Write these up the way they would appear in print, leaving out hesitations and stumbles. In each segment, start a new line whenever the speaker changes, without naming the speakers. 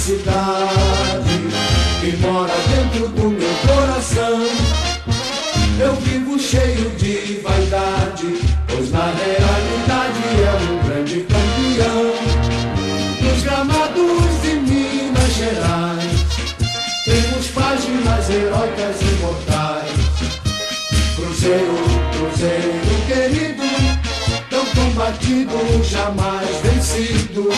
cidade que mora dentro do meu coração. Eu vivo cheio de vaidade, pois na realidade é um grande campeão. Nos gramados de Minas Gerais temos páginas heróicas e imortais. Cruzeiro, Cruzeiro querido, tão combatido, jamais vencido.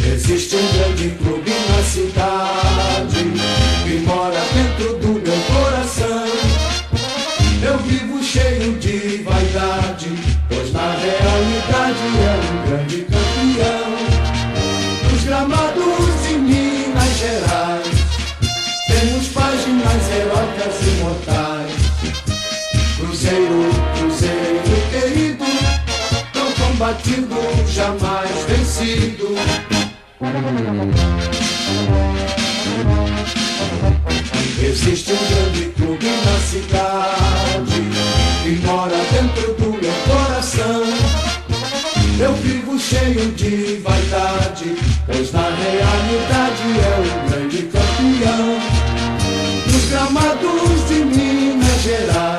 Existe um grande clube na cidade que mora dentro do meu coração. Eu vivo cheio de vaidade, pois na realidade é um grande campeão. Nos gramados de Minas Gerais temos páginas heróicas e imortais. Cruzeiro, Cruzeiro querido, tão combatido, jamais vencido. Existe um grande clube na cidade que mora dentro do meu coração. Eu vivo cheio de vaidade, pois na realidade é um grande campeão. Nos gramados de Minas Gerais